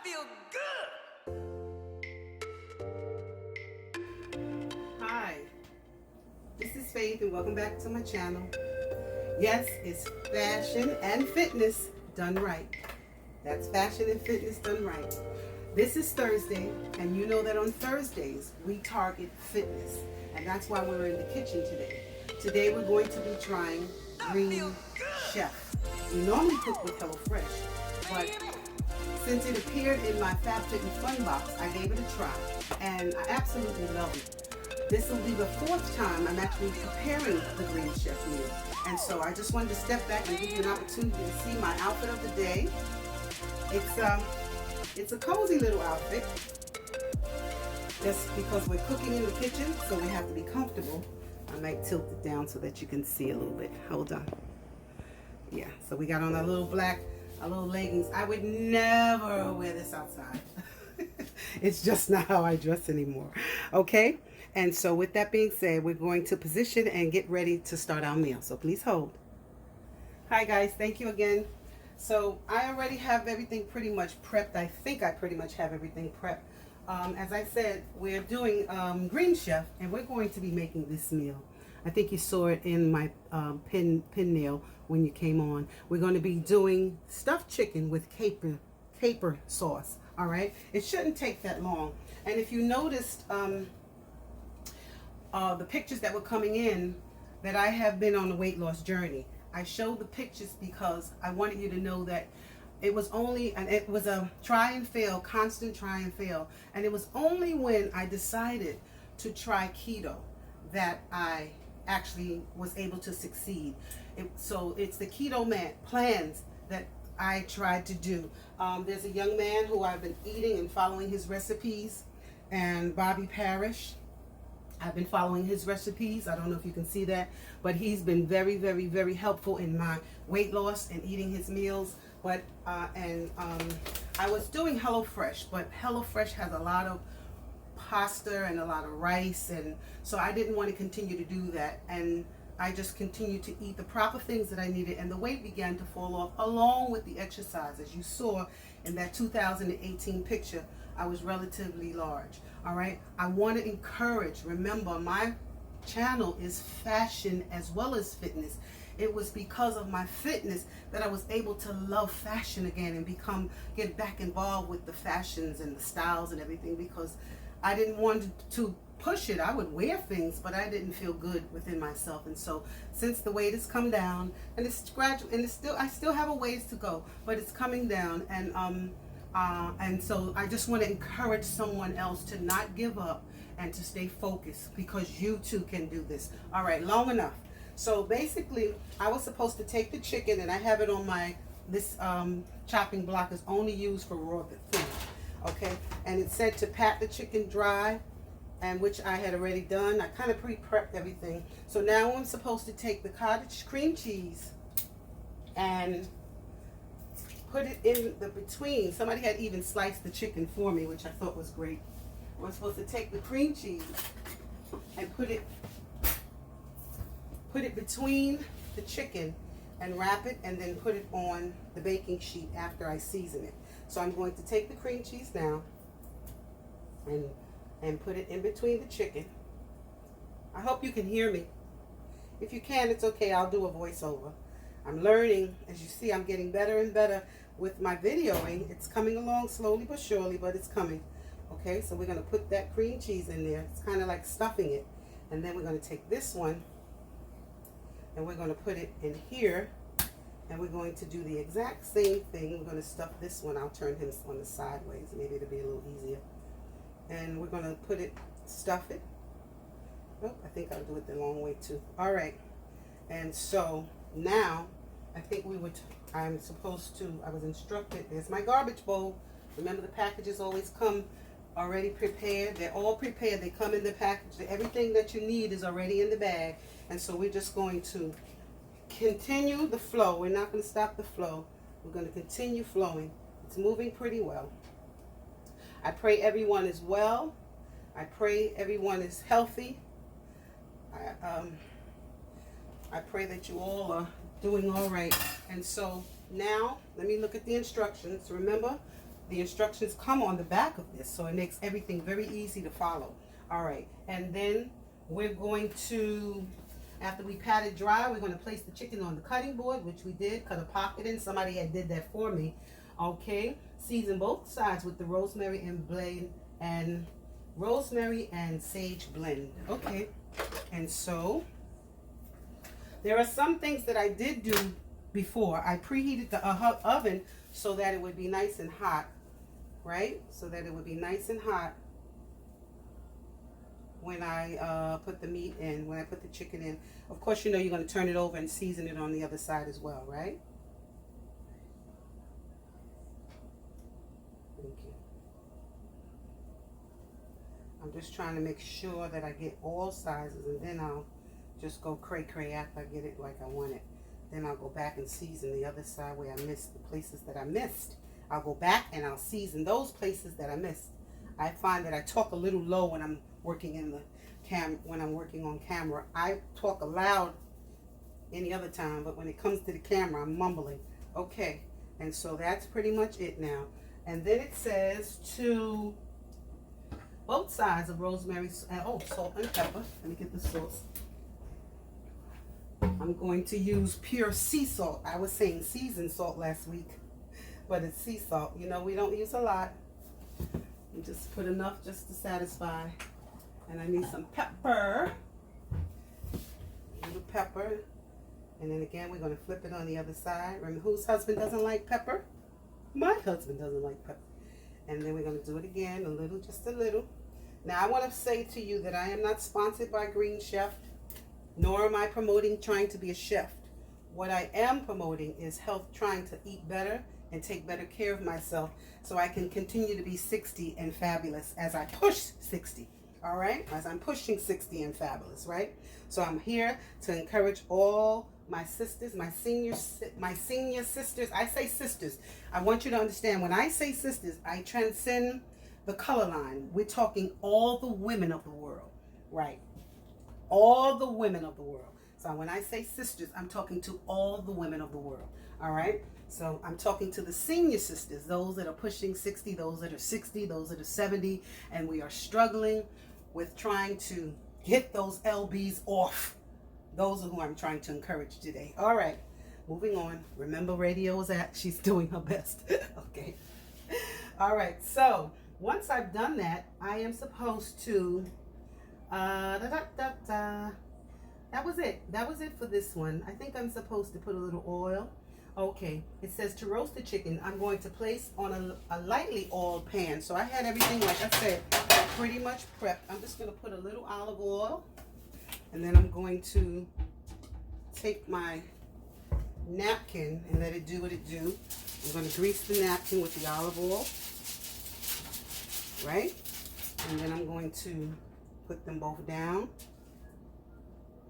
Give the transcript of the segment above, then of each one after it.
feel good. Hi, this is Faith and welcome back to my channel. Yes, it's fashion and fitness done right. That's fashion and fitness done right. This is Thursday, and you know that on Thursdays we target fitness, and that's why we're in the kitchen today. Today we're going to be trying Green Chef. We normally cook with HelloFresh, but since it appeared in my FabFit and Fun box, I gave it a try, and I absolutely love it. This will be the fourth time I'm actually preparing the Green Chef meal, and so I just wanted to step back and give you an opportunity to see my outfit of the day. It's a cozy little outfit, just because we're cooking in the kitchen, so we have to be comfortable. I might tilt it down so that you can see a little bit. Hold on. Yeah, so we got on our little leggings. I would never wear this outside. It's just not how I dress anymore. Okay? And so with that being said, we're going to position and get ready to start our meal. So please hold. Hi guys, thank you again. So I already have everything pretty much prepped. I think I pretty much have everything prepped. As I said, we're doing Green Chef, and we're going to be making this meal. I think you saw it in my pin nail when you came on. We're going to be doing stuffed chicken with caper sauce. All right, it shouldn't take that long. And if you noticed the pictures that were coming in, that I have been on a weight loss journey. I showed the pictures because I wanted you to know that it was a try and fail, constant try and fail. And it was only when I decided to try keto that I actually was able to succeed. So it's the keto plans that I tried to do. There's a young man who I've been eating and following his recipes, and Bobby Parrish. I've been following his recipes. I don't know if you can see that, but he's been very, very, very helpful in my weight loss and eating his meals. But I was doing HelloFresh, but HelloFresh has a lot of pasta and a lot of rice, and so I didn't want to continue to do that. And I just continued to eat the proper things that I needed, and the weight began to fall off along with the exercise. As you saw in that 2018 picture, I was relatively large. All right, I want to encourage, remember, my channel is fashion as well as fitness. It was because of my fitness that I was able to love fashion again and get back involved with the fashions and the styles and everything, because I didn't want to push it. I would wear things, but I didn't feel good within myself. And so since the weight has come down, and it's gradual, and I still have a ways to go, but it's coming down, and so I just want to encourage someone else to not give up and to stay focused, because you too can do this. All right, long enough. So basically, I was supposed to take the chicken, and I have it on this chopping block is only used for raw food. Okay, and it said to pat the chicken dry, and which I had already done. I kind of pre-prepped everything. So now I'm supposed to take the cottage cream cheese and put it in the between. Somebody had even sliced the chicken for me, which I thought was great. I'm supposed to take the cream cheese and put it between the chicken and wrap it, and then put it on the baking sheet after I season it. So I'm going to take the cream cheese now and put it in between the chicken. I hope you can hear me. If you can, it's okay. I'll do a voiceover. I'm learning. As you see, I'm getting better and better with my videoing. It's coming along slowly but surely, but it's coming. Okay, so we're going to put that cream cheese in there. It's kind of like stuffing it. And then we're going to take this one and we're going to put it in here. And we're going to do the exact same thing. We're going to stuff this one. I'll turn him on the sideways. Maybe it'll be a little easier. And we're going to stuff it. Oh, I think I'll do it the long way too. All right. And so now I think I was instructed. There's my garbage bowl. Remember, the packages always come already prepared. They're all prepared. They come in the package. Everything that you need is already in the bag. And so we're just going to continue the flow. We're not going to stop the flow. We're going to continue flowing. It's moving pretty well. I pray everyone is well. I pray everyone is healthy. I pray that you all are doing all right. And so now, let me look at the instructions. Remember, The instructions come on the back of this, so it makes everything very easy to follow. All right, and then we're going to, after we pat it dry, we're going to place the chicken on the cutting board, which we did, cut a pocket in. Somebody had did that for me. Okay, season both sides with the rosemary and sage blend. Okay, and so there are some things that I did do before. I preheated the oven so that it would be nice and hot, right? So that it would be nice and hot when I put the meat in, when I put the chicken in. Of course, you know you're going to turn it over and season it on the other side as well, right? Thank you. I'm just trying to make sure that I get all sizes, and then I'll just go cray-cray after I get it like I want it. Then I'll go back and season the other side where I missed the places that I missed. I'll go back and I'll season those places that I missed. I find that I talk a little low when I'm working in the when I'm working on camera. I talk loud any other time, but when it comes to the camera, I'm mumbling. Okay, and so that's pretty much it now. And then it says to both sides of rosemary, salt and pepper. Let me get the sauce. I'm going to use pure sea salt. I was saying seasoned salt last week, but it's sea salt. You know, we don't use a lot. We just put enough just to satisfy. And I need some pepper. A little pepper. And then again, we're going to flip it on the other side. Remember, whose husband doesn't like pepper? My husband doesn't like pepper. And then we're going to do it again, a little, just a little. Now, I want to say to you that I am not sponsored by Green Chef, nor am I promoting trying to be a chef. What I am promoting is health, trying to eat better and take better care of myself so I can continue to be 60 and fabulous as I push 60. All right? As I'm pushing 60 and fabulous, right? So I'm here to encourage all my sisters, my senior sisters. I say sisters. I want you to understand, when I say sisters, I transcend the color line. We're talking all the women of the world, right? All the women of the world. So when I say sisters, I'm talking to all the women of the world. All right? So I'm talking to the senior sisters, those that are pushing 60, those that are 60, those that are 70, and we are struggling with trying to get those LBs off. Those are who I'm trying to encourage today. All right, moving on. Remember, radio is at, she's doing her best. Okay. All right, so once I've done that, I am supposed to, that was it. That was it for this one. I think I'm supposed to put a little oil. Okay, it says to roast the chicken, I'm going to place on a lightly oiled pan. So I had everything, like I said, pretty much prepped. I'm just going to put a little olive oil, and then I'm going to take my napkin and let it do what it do. I'm going to grease the napkin with the olive oil, right? And then I'm going to put them both down.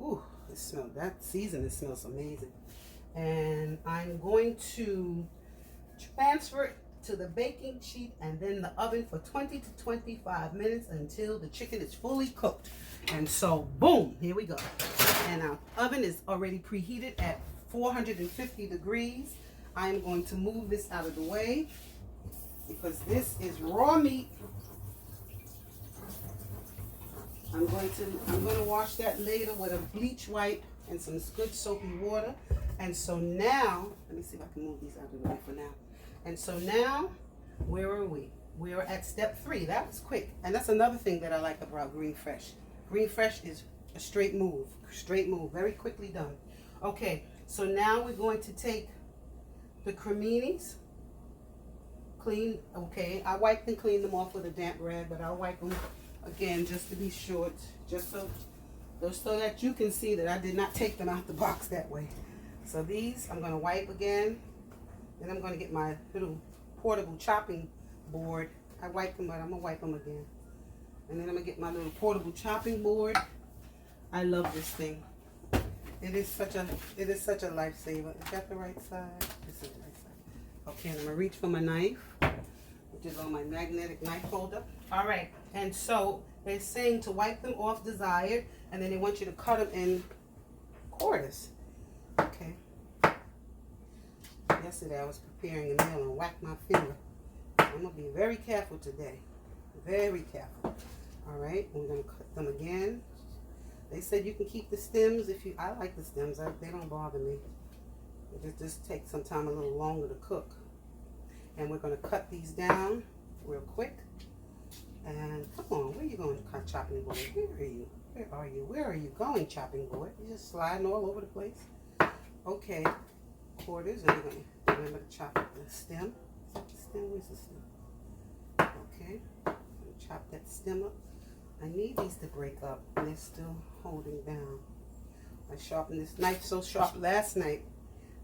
Ooh, it smells, that seasoning smells amazing. And I'm going to transfer it to the baking sheet and then the oven for 20 to 25 minutes until the chicken is fully cooked. And so, boom, here we go. And our oven is already preheated at 450 degrees. I am going to move this out of the way because this is raw meat. I'm going to wash that later with a bleach wipe and some good soapy water. And so now, let me see if I can move these out of the way for now. And so now, where are we? We are at step 3. That was quick. And that's another thing that I like about Green Fresh. Green Fresh is a straight move, very quickly done. Okay, so now we're going to take the creminis, clean, okay, I wiped and cleaned them off with a damp rag, but I'll wipe them again just to be sure, just so that you can see that I did not take them out the box that way. So these I'm going to wipe again. Then I'm going to get my little portable chopping board. I wiped them, but I'm going to wipe them again. And then I'm going to get my little portable chopping board. I love this thing. It is such a lifesaver. Is that the right side? This is the right side. Okay, I'm going to reach for my knife, which is on my magnetic knife holder. All right, and so they're saying to wipe them off desired, and then they want you to cut them in quarters. Okay. Yesterday I was preparing a meal and whacked my finger. I'm going to be very careful today. Very careful. All right, we're going to cut them again. They said you can keep the stems if you, I like the stems. They don't bother me. It just takes some time a little longer to cook. And we're going to cut these down real quick. And come on, where are you going, chopping board? Where are you? Where are you? Where are you going, chopping board? You're just sliding all over the place. Okay, quarters, and we're going to remember to chop the stem. Is that the stem? Where's the stem? Okay, chop that stem up. I need these to break up, and they're still holding down. I sharpened this knife so sharp last night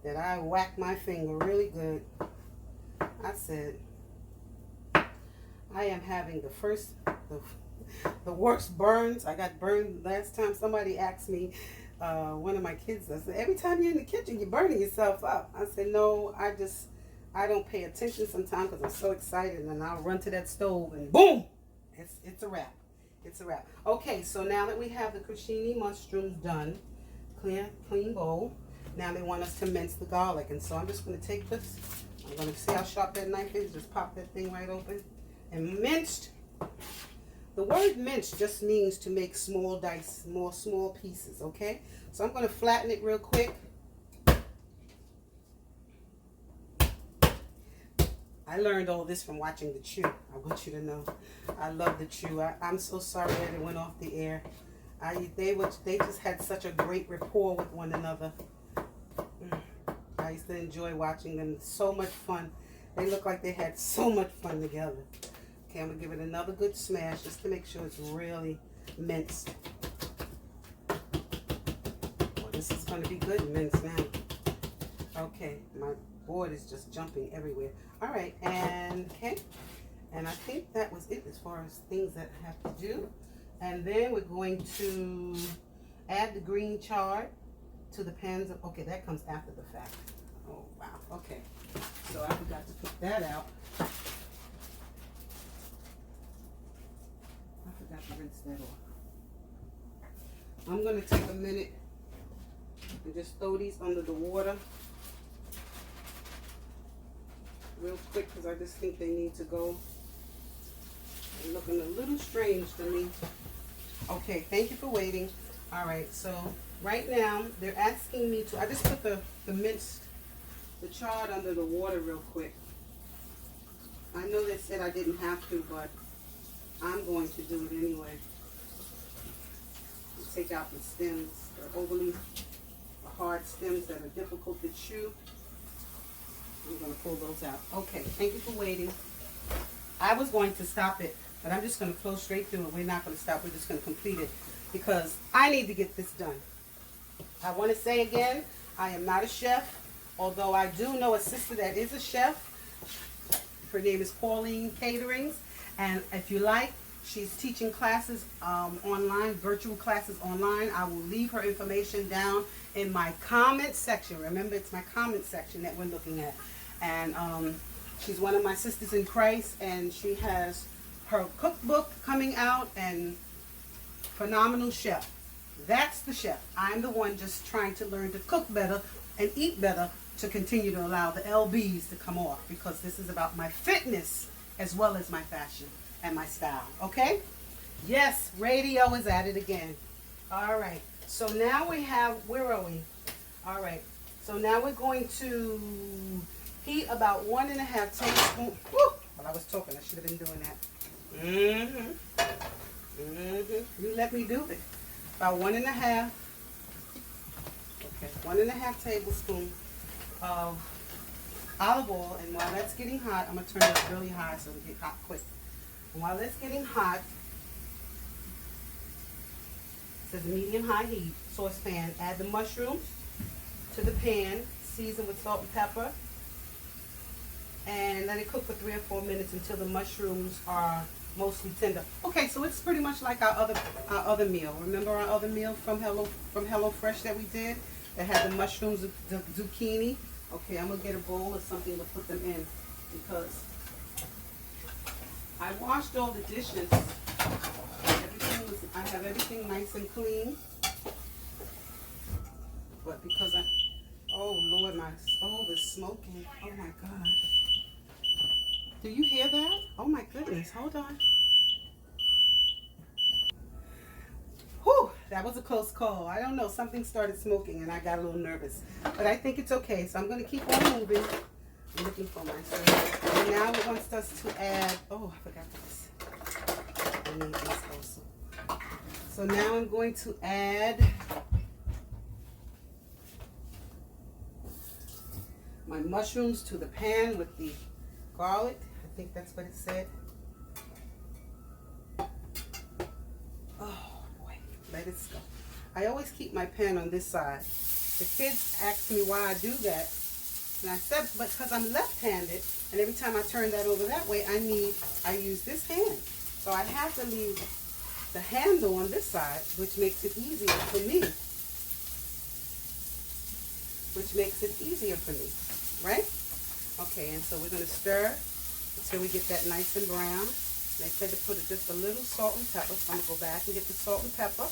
that I whacked my finger really good. I said, I am having the worst burns. I got burned last time. Somebody asked me, one of my kids, I said, every time you're in the kitchen, you're burning yourself up. I said, no, I don't pay attention sometimes because I'm so excited, and I'll run to that stove and boom, it's a wrap. It's a wrap. Okay, so now that we have the crostini mushrooms done, clean bowl, now they want us to mince the garlic. And so I'm just going to take this. I'm going to see how sharp that knife is. Just pop that thing right open. And minced. The word minced just means to make small dice, more small pieces, okay? So I'm going to flatten it real quick. I learned all this from watching The Chew. I want you to know. I love The Chew. I'm so sorry that it went off the air. They just had such a great rapport with one another. I used to enjoy watching them. So much fun. They look like they had so much fun together. Okay, I'm going to give it another good smash just to make sure it's really minced. Well, this is going to be good minced now. Okay, my board is just jumping everywhere. All right, and okay. And I think that was it as far as things that I have to do. And then we're going to add the green chard to the pans. Okay, that comes after the fact. Oh, wow. Okay. So I forgot to put that out. I forgot to rinse that off. I'm going to take a minute and just throw these under the water real quick because I just think they need to go. They're looking a little strange to me. Okay, thank you for waiting. All right, so right now they're asking me to, I just put the chard under the water real quick. I know they said I didn't have to, but I'm going to do it anyway. Take out the stems, the overly hard stems that are difficult to chew. I'm going to pull those out. Okay, thank you for waiting. I was going to stop it, but I'm just going to flow straight through it. We're not going to stop. We're just going to complete it because I need to get this done. I want to say again, I am not a chef, although I do know a sister that is a chef. Her name is Pauline Caterings, and if you like, she's teaching classes online, virtual classes online. I will leave her information down in my comment section. Remember, it's my comment section that we're looking at. And she's one of my sisters in Christ, and she has her cookbook coming out, and phenomenal chef. That's the chef. I'm the one just trying to learn to cook better and eat better to continue to allow the LBs to come off, because this is about my fitness as well as my fashion and my style. Okay? Yes, radio is at it again. All right. So now we have, where are we? All right. So now we're going to heat about 1.5 tablespoons. Well, I was talking. I should have been doing that. You let me do it. About 1.5. Okay, 1.5 tablespoons of olive oil. And while that's getting hot, I'm going to turn it really high so it get hot quick. And while that's getting hot, it says medium-high heat, saucepan. Add the mushrooms to the pan, season with salt and pepper, and let it cook for 3 or 4 minutes until the mushrooms are mostly tender. Okay, so it's pretty much like our other meal. Remember our other meal from HelloFresh that we did that had the mushrooms, the zucchini? Okay, I'm gonna get a bowl or something to put them in because I washed all the dishes. I have everything nice and clean. But because oh Lord, my stove is smoking. Oh my God. Do you hear that? Oh my goodness, hold on. Whew, that was a close call. I don't know, something started smoking and I got a little nervous. But I think it's okay, so I'm gonna keep on moving. I'm looking for my thing. And now it wants us to add, oh, I forgot this. I need this also. So now I'm going to add my mushrooms to the pan with the garlic. I think that's what it said. Oh boy, let it go. I always keep my pan on this side. The kids ask me why I do that. And I said, but because I'm left-handed, and every time I turn that over that way, I use this hand. So I have to leave the handle on this side, which makes it easier for me. Right? Okay, and so we're going to stir until we get that nice and brown. They said to put just a little salt and pepper, so I'm going to go back and get the salt and pepper.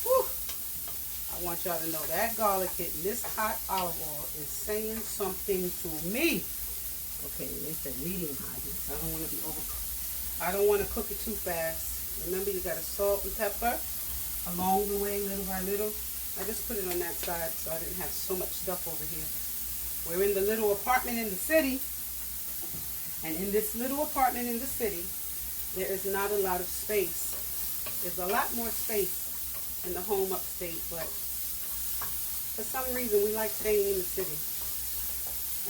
Whew. I want y'all to know that garlic hitting this hot olive oil is saying something to me. Okay, they said medium hot. I don't want to be overcooked. I don't want to cook it too fast. Remember, you got to salt and pepper along the way, little by little. I just put it on that side so I didn't have so much stuff over here. We're in the little apartment in the city. And in this little apartment in the city, there is not a lot of space. There's a lot more space in the home upstate, but for some reason we like staying in the city.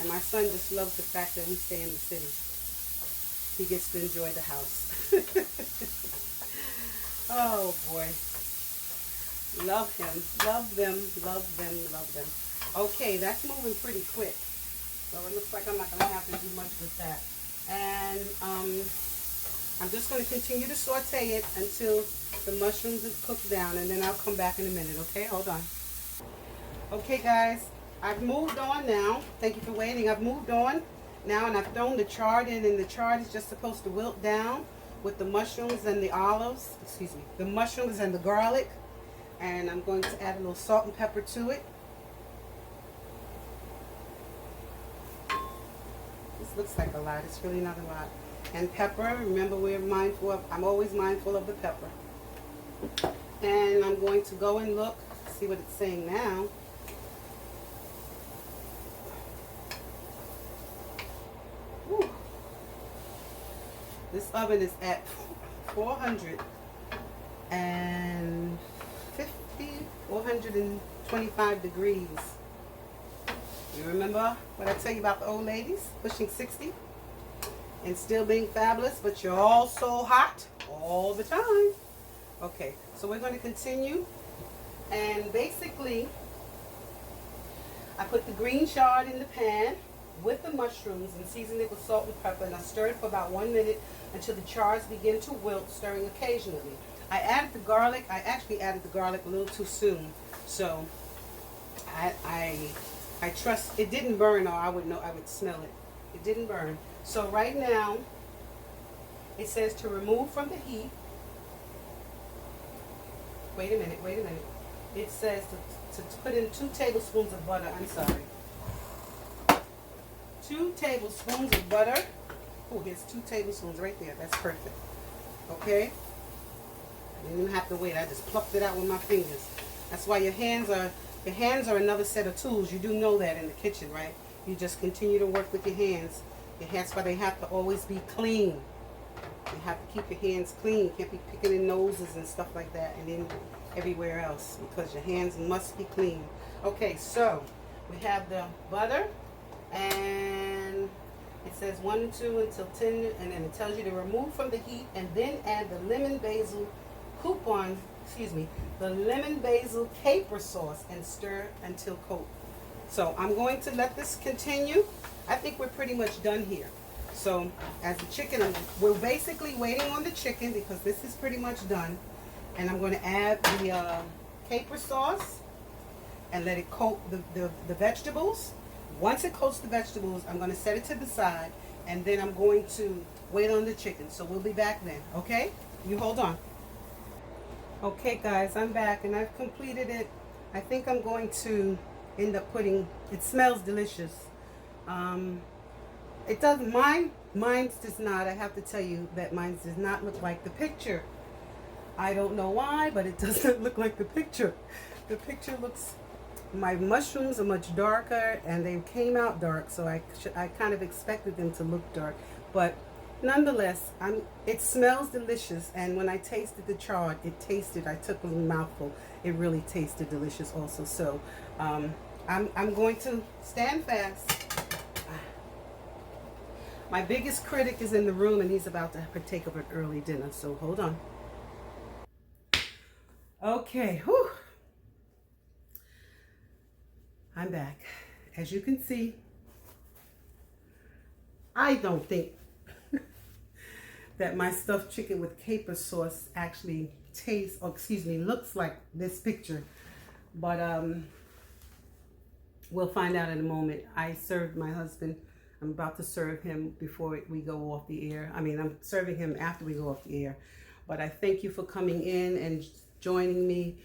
And my son just loves the fact that we stay in the city. He gets to enjoy the house. Oh boy. Love him. Love them. Love them. Love them. Okay, that's moving pretty quick. So it looks like I'm not going to have to do much with that. And I'm just going to continue to saute it until the mushrooms is cooked down, and then I'll come back in a minute, okay? Hold on. Okay, guys, I've moved on now. Thank you for waiting. I've moved on now, and I've thrown the chard in, and the chard is just supposed to wilt down with the mushrooms and the olives, the mushrooms and the garlic. And I'm going to add a little salt and pepper to it. This looks like a lot. It's really not a lot. And pepper, remember I'm always mindful of the pepper. And I'm going to go and look, see what it's saying now. Whew. This oven is at 425 degrees. You remember what I tell you about the old ladies pushing 60 and still being fabulous, but you're all so hot all the time. Okay, so we're going to continue, and basically I put the green chard in the pan with the mushrooms and seasoned it with salt and pepper, and I stirred it for about 1 minute until the chards begin to wilt, stirring occasionally. I added the garlic. I actually added the garlic a little too soon, so I trust it didn't burn, or I would know, I would smell it. It didn't burn. So right now it says to remove from the heat. Wait a minute. It says to put in 2 tablespoons of butter. I'm sorry. 2 tablespoons of butter. Oh, here's 2 tablespoons right there. That's perfect. Okay. I didn't even have to wait. I just plucked it out with my fingers. That's why your hands are another set of tools. You do know that in the kitchen, right? You just continue to work with your hands. That's why they have to always be clean. You have to keep your hands clean. You can't be picking in noses and stuff like that and then everywhere else, because your hands must be clean. Okay, so we have the butter, and it says 1 and 2 until 10, and then it tells you to remove from the heat and then add the lemon basil the lemon basil caper sauce and stir until coat. So I'm going to let this continue. I think we're pretty much done here. So as the chicken, we're basically waiting on the chicken because this is pretty much done. And I'm going to add the caper sauce and let it coat the vegetables. Once it coats the vegetables, I'm going to set it to the side, and then I'm going to wait on the chicken. So we'll be back then, okay? You hold on. Okay guys, I'm back and I've completed it. I think I'm going to end up putting, it smells delicious. It doesn't, mine Mine does not. I have to tell you that mine does not look like the picture. I don't know why, but it doesn't look like the picture. The picture looks, my mushrooms are much darker and they came out dark, so I kind of expected them to look dark. But nonetheless, it smells delicious, and when I tasted the chard, I took a mouthful, it really tasted delicious also. So I'm going to stand fast. My biggest critic is in the room, and he's about to partake of an early dinner, so hold on. Okay, whew. I'm back. As you can see, I don't think that my stuffed chicken with caper sauce actually tastes, or excuse me, looks like this picture. But we'll find out in a moment. I served my husband. I'm about to serve him before we go off the air. I mean, I'm serving him after we go off the air. But I thank you for coming in and joining me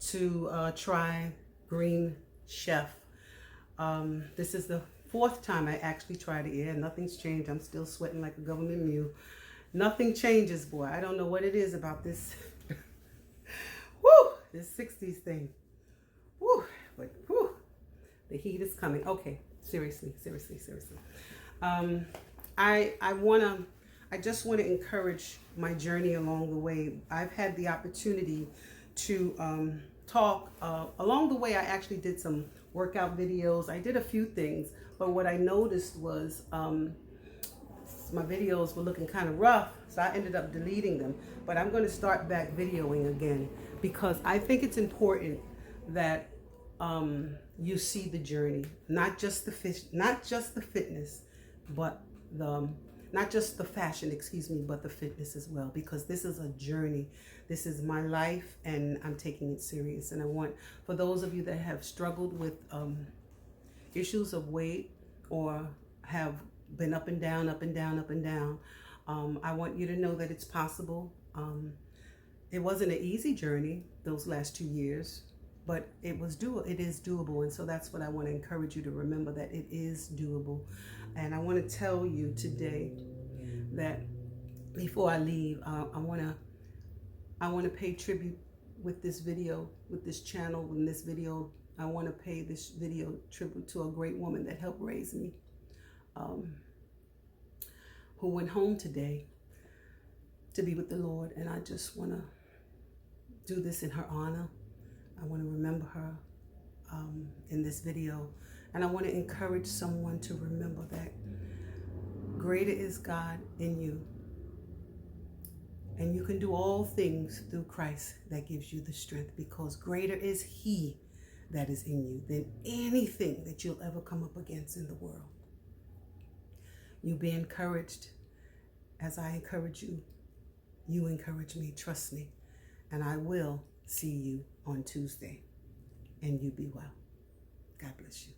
to try Green Chef. This is the 4th time I actually tried it. Yeah, nothing's changed. I'm still sweating like a government mule. Nothing changes, boy. I don't know what it is about this. Woo! This 60s thing. Woo! But woo! The heat is coming. Okay, seriously. I just want to encourage my journey along the way. I've had the opportunity to talk along the way. I actually did some workout videos. I did a few things, but what I noticed was my videos were looking kind of rough, so I ended up deleting them. But I'm going to start back videoing again, because I think it's important that you see the journey, not just the fitness, but not just the fashion, excuse me, but the fitness as well, because this is a journey. This is my life, and I'm taking it serious. And I want, for those of you that have struggled with issues of weight, or have been up and down, I want you to know that it's possible. It wasn't an easy journey those last 2 years, but it is doable. And so that's what I want to encourage you to remember, that it is doable. And I want to tell you today that before I leave, I want to pay tribute with this video, with this channel, in this video. I want to pay this video tribute to a great woman that helped raise me, who went home today to be with the Lord. And I just want to do this in her honor. I want to remember her in this video. And I want to encourage someone to remember that greater is God in you. And you can do all things through Christ that gives you the strength, because greater is He that is in you than anything that you'll ever come up against in the world. You be encouraged as I encourage you. You encourage me, trust me. And I will see you on Tuesday. And you be well. God bless you.